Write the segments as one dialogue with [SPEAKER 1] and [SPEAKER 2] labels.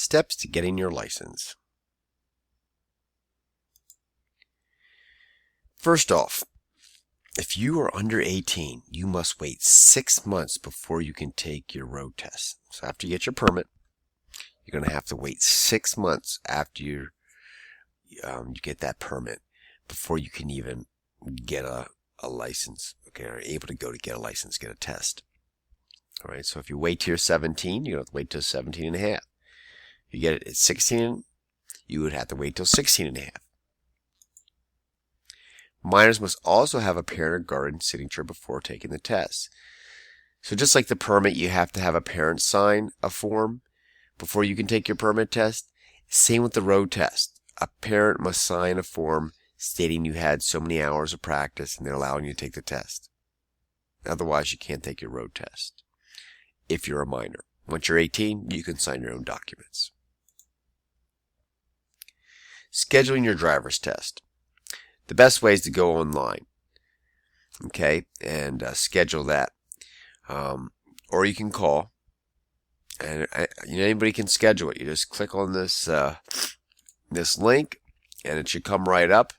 [SPEAKER 1] Steps to getting your license. First off, if you are under 18, you must wait 6 months before you can take your road test. So after you get your permit, you're going to have to wait 6 months after you get that permit before you can even get a license, okay, or able to go to get a license, get a test. All right, so if you wait till you're 17, you have to wait till 17 and a half. If you get it at 16, you would have to wait till 16 and a half. Minors must also have a parent or guardian signature before taking the test. So just like the permit, you have to have a parent sign a form before you can take your permit test. Same with the road test. A parent must sign a form stating you had so many hours of practice and they're allowing you to take the test. Otherwise, you can't take your road test if you're a minor. Once you're 18, you can sign your own documents. Scheduling your driver's test. The best way is to go online, okay, and schedule that. Or you can call, and anybody can schedule it. You just click on this this link, and it should come right up.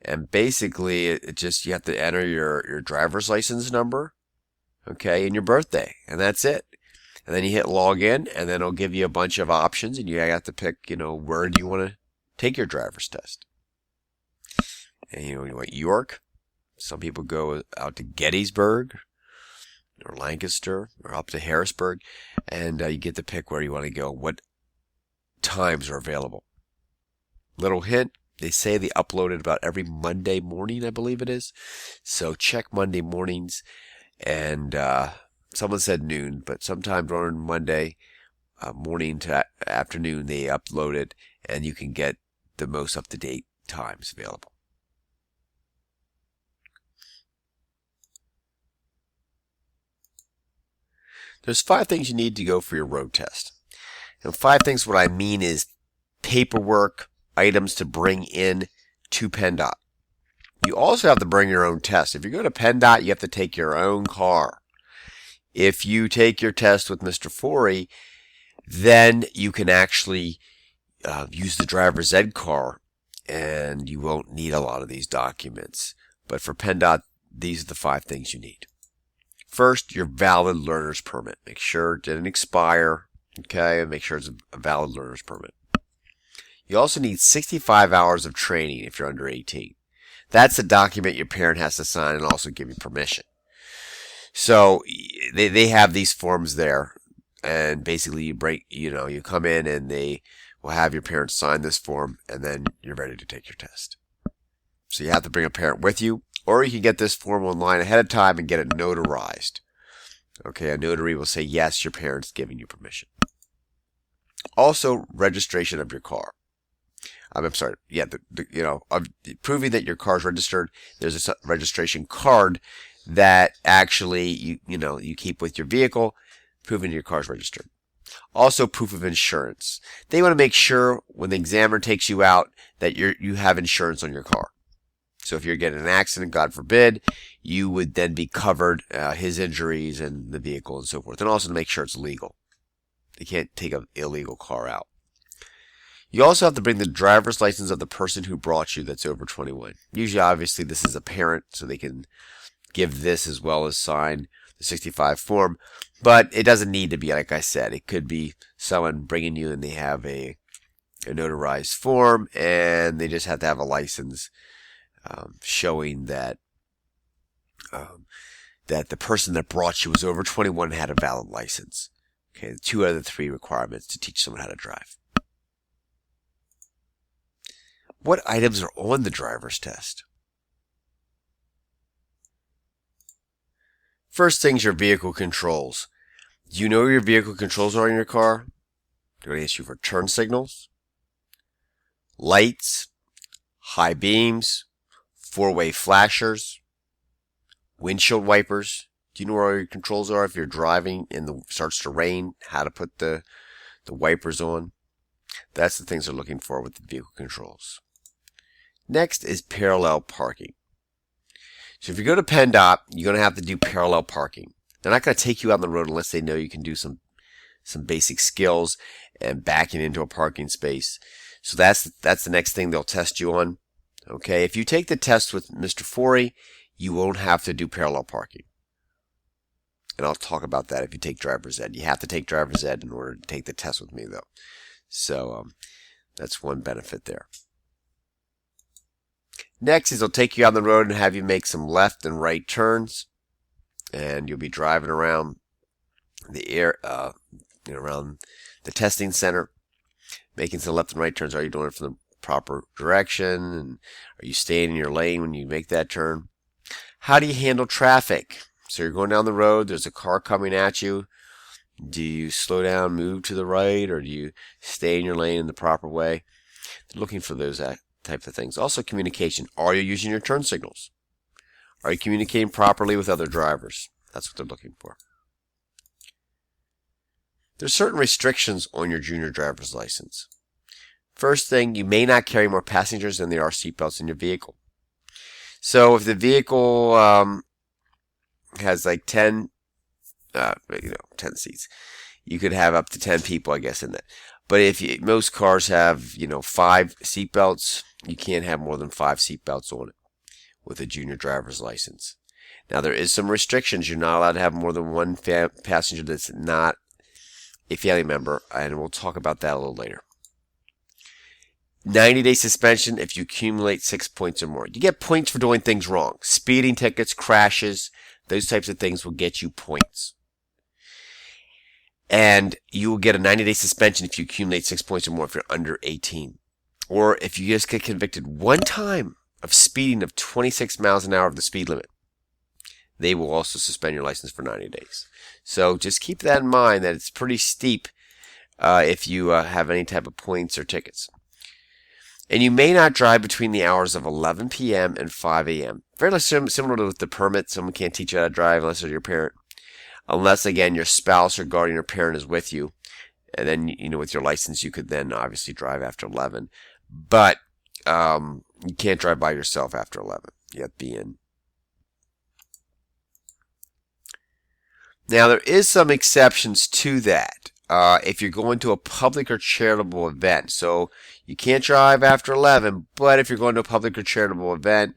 [SPEAKER 1] And basically, it just you have to enter your driver's license number, okay, and your birthday, and that's it. And then you hit login, and then it'll give you a bunch of options, and you have to pick, where do you want to take your driver's test. And you want York. Some people go out to Gettysburg or Lancaster or up to Harrisburg, and you get to pick where you want to go, what times are available. Little hint, they say they upload it about every Monday morning, I believe it is. So check Monday mornings, and someone said noon, but sometimes on Monday morning to afternoon they upload it, and you can get the most up-to-date times available. There's 5 things you need to go for your road test. And 5 things, what I mean is paperwork, items to bring in to PennDOT. You also have to bring your own test. If you go to PennDOT, you have to take your own car. If you take your test with Mr. Forey, then you can actually use the driver's ed car, and you won't need a lot of these documents. But for PennDOT, these are the 5 things you need. First, your valid learner's permit. Make sure it didn't expire, okay, and make sure it's a valid learner's permit. You also need 65 hours of training if you're under 18. That's a document your parent has to sign and also give you permission. So they have these forms there, and basically you come in and they will have your parents sign this form, and then you're ready to take your test. So you have to bring a parent with you, or you can get this form online ahead of time and get it notarized. Okay, a notary will say, yes, your parent's giving you permission. Also, registration of your car. I'm sorry, yeah, proving that your car's registered. There's a registration card that actually you keep with your vehicle, proving your car's registered. Also, proof of insurance. They want to make sure when the examiner takes you out that you have insurance on your car. So if you're getting an accident, God forbid, you would then be covered, his injuries and the vehicle and so forth. And also to make sure it's legal. They can't take an illegal car out. You also have to bring the driver's license of the person who brought you that's over 21. Usually, obviously, this is a parent, so they can give this as well as sign the 65 form. But it doesn't need to be, like I said. It could be someone bringing you and they have a notarized form, and they just have to have a license showing that that the person that brought you was over 21 and had a valid license. Okay, 2 out of the 3 requirements to teach someone how to drive. What items are on the driver's test? First thing's your vehicle controls. Do you know where your vehicle controls are in your car? They're going to ask you for turn signals, lights, high beams, 4-way flashers, windshield wipers. Do you know where your controls are if you're driving and it starts to rain? How to put the wipers on? That's the things they're looking for with the vehicle controls. Next is parallel parking. So if you go to PennDOT, you're going to have to do parallel parking. They're not going to take you out on the road unless they know you can do some some basic skills and backing into a parking space. So that's the next thing they'll test you on. Okay, if you take the test with Mr. Forey, you won't have to do parallel parking. And I'll talk about that if you take driver's ed. You have to take driver's ed in order to take the test with me, though. So that's one benefit there. Next is they'll take you on the road and have you make some left and right turns, and you'll be driving around around the testing center, making some left and right turns. Are you doing it from the proper direction? And are you staying in your lane when you make that turn? How do you handle traffic? So you're going down the road, there's a car coming at you. Do you slow down, move to the right, or do you stay in your lane in the proper way? They're looking for those types of things. Also communication. Are you using your turn signals? Are you communicating properly with other drivers? That's what they're looking for. There's certain restrictions on your junior driver's license. First thing, you may not carry more passengers than there are seatbelts in your vehicle. So if the vehicle has like 10 seats, you could have up to 10 people, I guess, in that. But if most cars have, 5 seatbelts, you can't have more than 5 seatbelts on it with a junior driver's license. Now, there is some restrictions. You're not allowed to have more than one passenger that's not a family member, and we'll talk about that a little later. 90-day suspension if you accumulate 6 points or more. You get points for doing things wrong. Speeding tickets, crashes, those types of things will get you points. And you will get a 90-day suspension if you accumulate 6 points or more if you're under 18. Or if you just get convicted one time of speeding of 26 miles an hour of the speed limit, they will also suspend your license for 90 days. So just keep that in mind, that it's pretty steep if you have any type of points or tickets. And you may not drive between the hours of 11 p.m. and 5 a.m. Very similar to with the permit. Someone can't teach you how to drive unless they're your parent. Unless, again, your spouse or guardian or parent is with you. And then, with your license, you could then obviously drive after 11. But you can't drive by yourself after 11. You have to be in. Now, there is some exceptions to that. If you're going to a public or charitable event. So you can't drive after 11, but if you're going to a public or charitable event,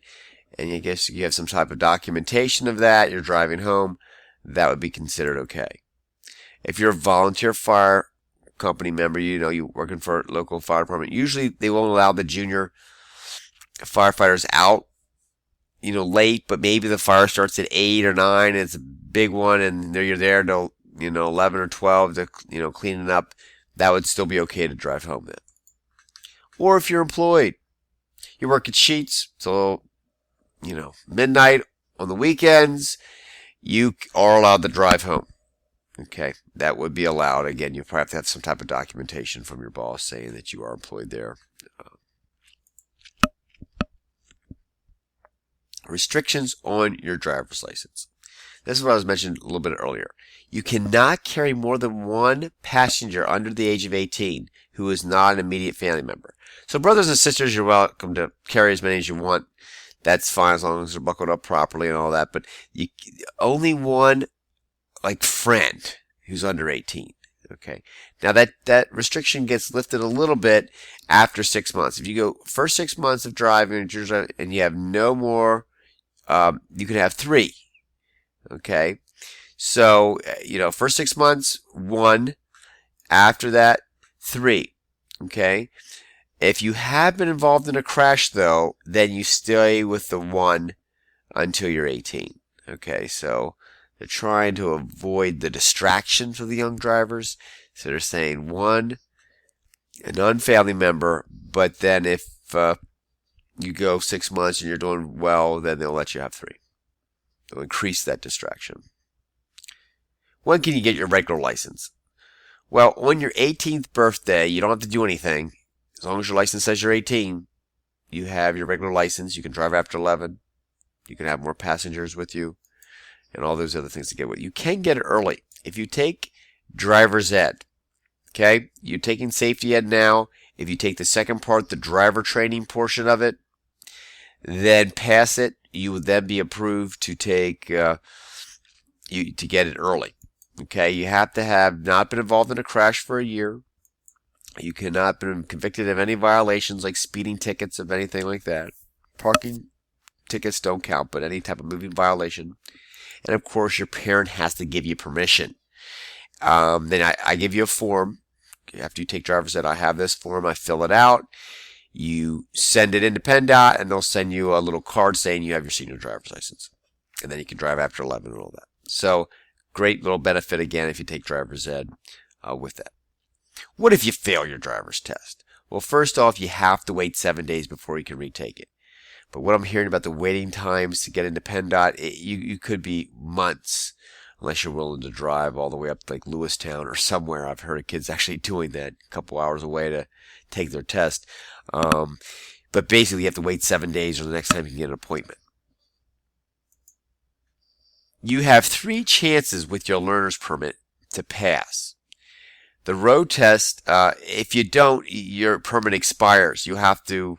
[SPEAKER 1] and I guess you have some type of documentation of that, you're driving home, that would be considered okay. If you're a volunteer fire company member, you're working for a local fire department, usually they won't allow the junior firefighters out, late, but maybe the fire starts at 8 or 9, and it's a big one, and you're there till 11 or 12 to, clean it up. That would still be okay to drive home then. Or if you're employed, you work at Sheetz till, midnight on the weekends, you are allowed to drive home. Okay, that would be allowed. Again, you probably have to have some type of documentation from your boss saying that you are employed there. Restrictions on your driver's license. This is what I was mentioning a little bit earlier. You cannot carry more than one passenger under the age of 18 who is not an immediate family member. So brothers and sisters, you're welcome to carry as many as you want. That's fine as long as they're buckled up properly and all that. But only one, friend who's under 18. Okay. Now that restriction gets lifted a little bit after 6 months. If you go first 6 months of driving and you have no more, you can have 3. Okay. So, first 6 months, 1. After that, 3. Okay. If you have been involved in a crash, though, then you stay with the 1 until you're 18. Okay. So they're trying to avoid the distractions of the young drivers. So they're saying 1, a non-family member, but then if you go 6 months and you're doing well, then they'll let you have 3. They'll increase that distraction. When can you get your regular license? Well, on your 18th birthday, you don't have to do anything. As long as your license says you're 18, you have your regular license. You can drive after 11. You can have more passengers with you and all those other things to get with. You can get it early. If you take driver's ed, okay, you're taking safety ed now. If you take the second part, the driver training portion of it, then pass it, you would then be approved to take to get it early. Okay, you have to have not been involved in a crash for a year. You cannot have been convicted of any violations like speeding tickets of anything like that. Parking tickets don't count, but any type of moving violation. And of course, your parent has to give you permission. Then I give you a form. After you take driver's ed, I have this form. I fill it out. You send it into PennDOT, and they'll send you a little card saying you have your senior driver's license. And then you can drive after 11 and all that. So, great little benefit again if you take driver's ed with that. What if you fail your driver's test? Well, first off, you have to wait 7 days before you can retake it. But what I'm hearing about the waiting times to get into PennDOT, you could be months unless you're willing to drive all the way up to like Lewistown or somewhere. I've heard of kids actually doing that a couple hours away to take their test. But basically, you have to wait 7 days or the next time you can get an appointment. You have 3 chances with your learner's permit to pass. The road test, if you don't, your permit expires. You have to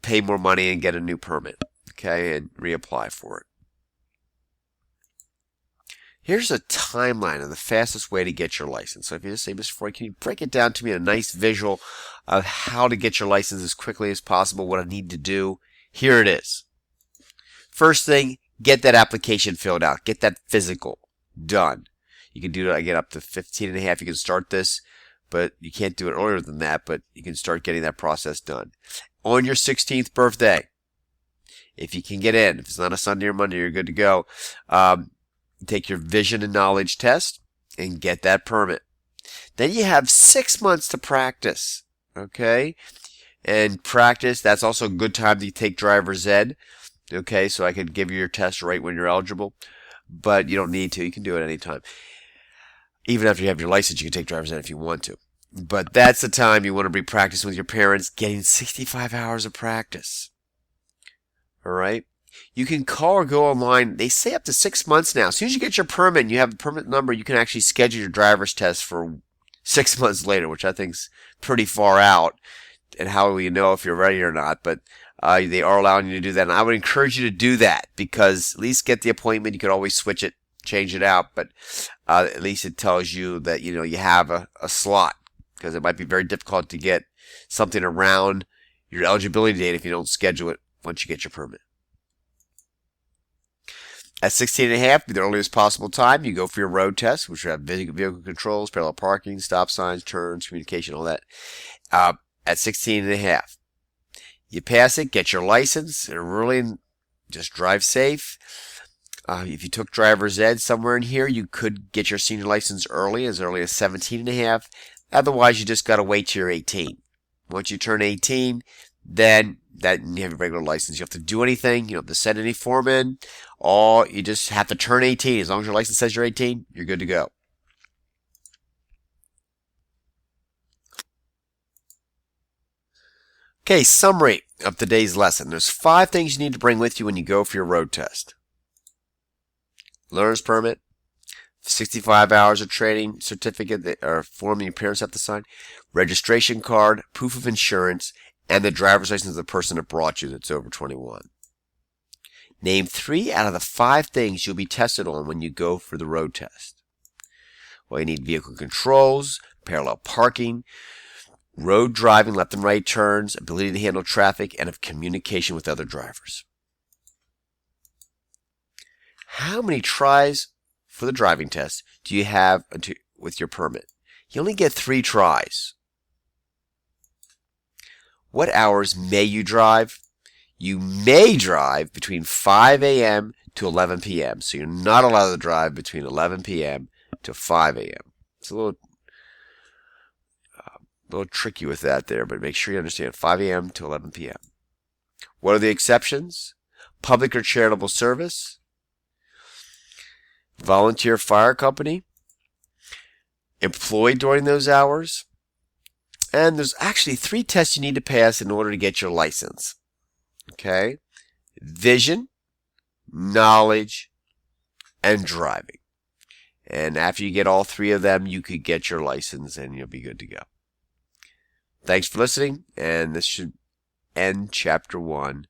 [SPEAKER 1] pay more money and get a new permit, okay, and reapply for it. Here's a timeline of the fastest way to get your license. So if you just say, Mr. Freud, can you break it down to me in a nice visual of how to get your license as quickly as possible, what I need to do? Here it is. First thing, get that application filled out. Get that physical done. You can do that again up to 15 and a half. You can start this, but you can't do it earlier than that, but you can start getting that process done. On your 16th birthday, if you can get in, if it's not a Sunday or Monday, you're good to go. Take your vision and knowledge test and get that permit. Then you have 6 months to practice, okay? And practice, that's also a good time to take driver's ed, okay? So I can give you your test right when you're eligible, but you don't need to. You can do it anytime. Even after you have your license, you can take driver's ed if you want to. But that's the time you want to be practicing with your parents, getting 65 hours of practice. All right? You can call or go online. They say up to 6 months now. As soon as you get your permit and you have the permit number, you can actually schedule your driver's test for 6 months later, which I think is pretty far out. And how will you know if you're ready or not? But they are allowing you to do that. And I would encourage you to do that because at least get the appointment. You could always switch it, change it out. But at least it tells you that, you have a slot. Because it might be very difficult to get something around your eligibility date if you don't schedule it once you get your permit. At 16 and a half, the earliest possible time, you go for your road test, which will have vehicle controls, parallel parking, stop signs, turns, communication, all that. At 16 and a half, you pass it, get your license, and really just drive safe. If you took driver's ed somewhere in here, you could get your senior license early as 17 and a half. Otherwise, you just got to wait till you're 18. Once you turn 18, then you have your regular license. You don't have to do anything. You don't have to send any form in. You just have to turn 18. As long as your license says you're 18, you're good to go. Okay, summary of today's lesson. There's 5 things you need to bring with you when you go for your road test. Learner's permit, 65 hours of training certificate or form your parents have to sign, registration card, proof of insurance, and the driver's license of the person that brought you that's over 21. Name 3 out of the 5 things you'll be tested on when you go for the road test. Well, you need vehicle controls, parallel parking, road driving, left and right turns, ability to handle traffic, and of communication with other drivers. How many tries for the driving test do you have with your permit? You only get 3 tries. What hours may you drive? You may drive between 5 a.m. to 11 p.m. So you're not allowed to drive between 11 p.m. to 5 a.m. It's a little tricky with that there, but make sure you understand 5 a.m. to 11 p.m. What are the exceptions? Public or charitable service, volunteer fire company, employed during those hours, and there's actually 3 tests you need to pass in order to get your license. Okay? Vision, knowledge, and driving. And after you get all 3 of them, you could get your license and you'll be good to go. Thanks for listening, and this should end Chapter 1